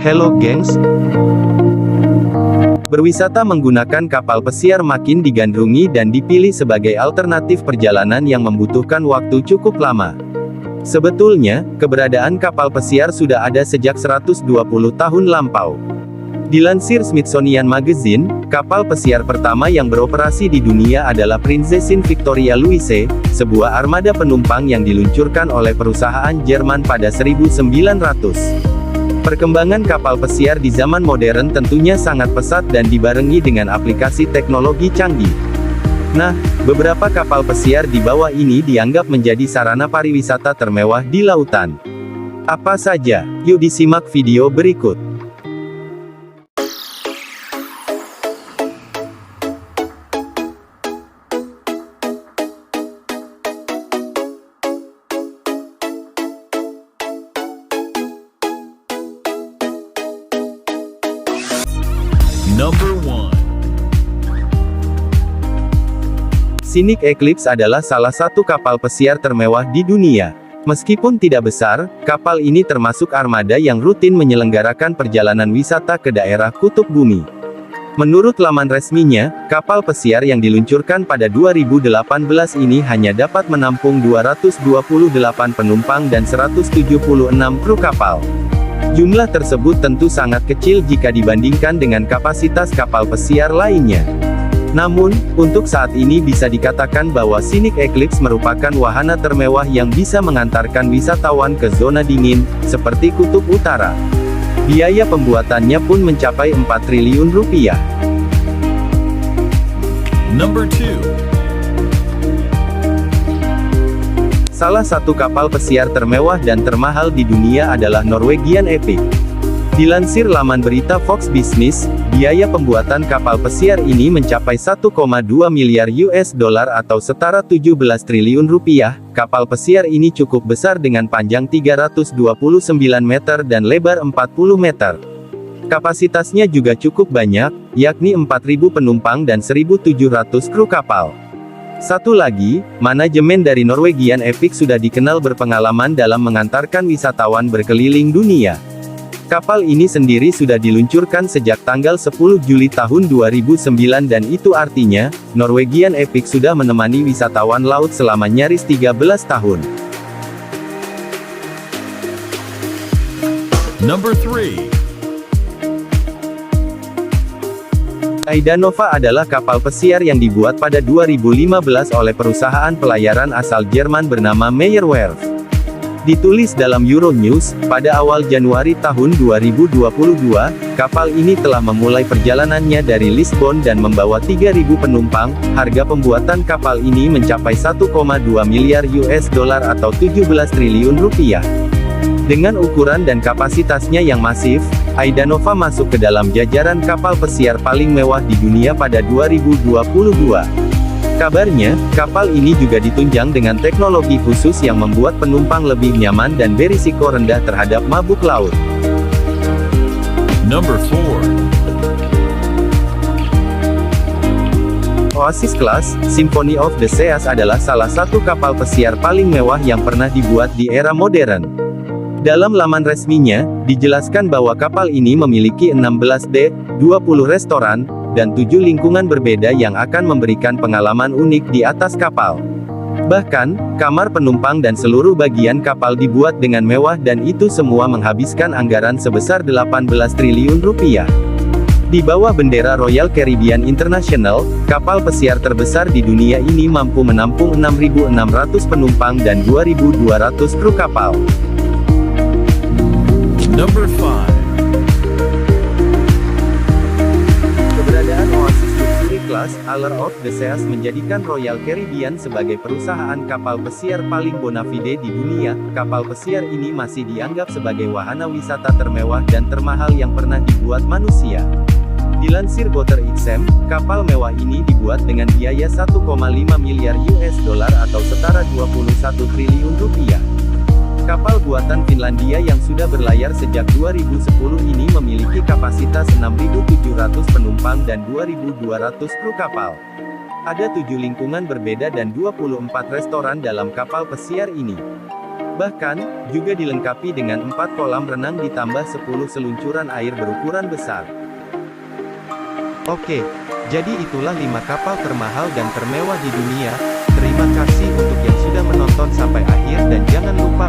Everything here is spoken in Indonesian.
Hello gengs. Berwisata menggunakan kapal pesiar makin digandrungi dan dipilih sebagai alternatif perjalanan yang membutuhkan waktu cukup lama. Sebetulnya, keberadaan kapal pesiar sudah ada sejak 120 tahun lampau. Dilansir Smithsonian Magazine, kapal pesiar pertama yang beroperasi di dunia adalah Prinzessin Victoria Louise, sebuah armada penumpang yang diluncurkan oleh perusahaan Jerman pada 1900. Perkembangan kapal pesiar di zaman modern tentunya sangat pesat dan dibarengi dengan aplikasi teknologi canggih. Nah, beberapa kapal pesiar di bawah ini dianggap menjadi sarana pariwisata termewah di lautan. Apa saja? Yuk disimak video berikut. Number 1. Scenic Eclipse adalah salah satu kapal pesiar termewah di dunia. Meskipun tidak besar, kapal ini termasuk armada yang rutin menyelenggarakan perjalanan wisata ke daerah kutub bumi. Menurut laman resminya, kapal pesiar yang diluncurkan pada 2018 ini hanya dapat menampung 228 penumpang dan 176 kru kapal. Jumlah tersebut tentu sangat kecil jika dibandingkan dengan kapasitas kapal pesiar lainnya. Namun, untuk saat ini bisa dikatakan bahwa Scenic Eclipse merupakan wahana termewah yang bisa mengantarkan wisatawan ke zona dingin, seperti Kutub Utara. Biaya pembuatannya pun mencapai 4 triliun rupiah. Number 2. Salah satu kapal pesiar termewah dan termahal di dunia adalah Norwegian Epic. Dilansir laman berita Fox Business, biaya pembuatan kapal pesiar ini mencapai 1,2 miliar US dollar atau setara 17 triliun rupiah. Kapal pesiar ini cukup besar dengan panjang 329 meter dan lebar 40 meter. Kapasitasnya juga cukup banyak, yakni 4.000 penumpang dan 1.700 kru kapal. Satu lagi, manajemen dari Norwegian Epic sudah dikenal berpengalaman dalam mengantarkan wisatawan berkeliling dunia. Kapal ini sendiri sudah diluncurkan sejak tanggal 10 Juli tahun 2009 dan itu artinya, Norwegian Epic sudah menemani wisatawan laut selama nyaris 13 tahun. Number 3. Aida Nova adalah kapal pesiar yang dibuat pada 2015 oleh perusahaan pelayaran asal Jerman bernama Meyer Werft. Ditulis dalam Euronews, pada awal Januari tahun 2022, kapal ini telah memulai perjalanannya dari Lisbon dan membawa 3.000 penumpang. Harga pembuatan kapal ini mencapai 1,2 miliar US dollar atau 17 triliun rupiah. Dengan ukuran dan kapasitasnya yang masif, Aida Nova masuk ke dalam jajaran kapal pesiar paling mewah di dunia pada 2022. Kabarnya, kapal ini juga ditunjang dengan teknologi khusus yang membuat penumpang lebih nyaman dan berisiko rendah terhadap mabuk laut. Number 4. Oasis Class, Symphony of the Seas adalah salah satu kapal pesiar paling mewah yang pernah dibuat di era modern. Dalam laman resminya, dijelaskan bahwa kapal ini memiliki 16 dek, 20 restoran, dan 7 lingkungan berbeda yang akan memberikan pengalaman unik di atas kapal. Bahkan, kamar penumpang dan seluruh bagian kapal dibuat dengan mewah dan itu semua menghabiskan anggaran sebesar 18 triliun rupiah. Di bawah bendera Royal Caribbean International, kapal pesiar terbesar di dunia ini mampu menampung 6.600 penumpang dan 2.200 kru kapal. Number 5. Keberadaan Oasis Luxury Class, Allure of the Seas menjadikan Royal Caribbean sebagai perusahaan kapal pesiar paling bona fide di dunia. Kapal pesiar ini masih dianggap sebagai wahana wisata termewah dan termahal yang pernah dibuat manusia. Dilansir Botter XM, kapal mewah ini dibuat dengan biaya 1,5 miliar US dollar atau setara 21 triliun rupiah. Kapal buatan Finlandia yang sudah berlayar sejak 2010 ini memiliki kapasitas 6.700 penumpang dan 2.200 kru kapal. Ada 7 lingkungan berbeda dan 24 restoran dalam kapal pesiar ini. Bahkan, juga dilengkapi dengan 4 kolam renang ditambah 10 seluncuran air berukuran besar. Oke, jadi itulah 5 kapal termahal dan termewah di dunia. Terima kasih untuk yang sudah menonton sampai akhir dan jangan lupa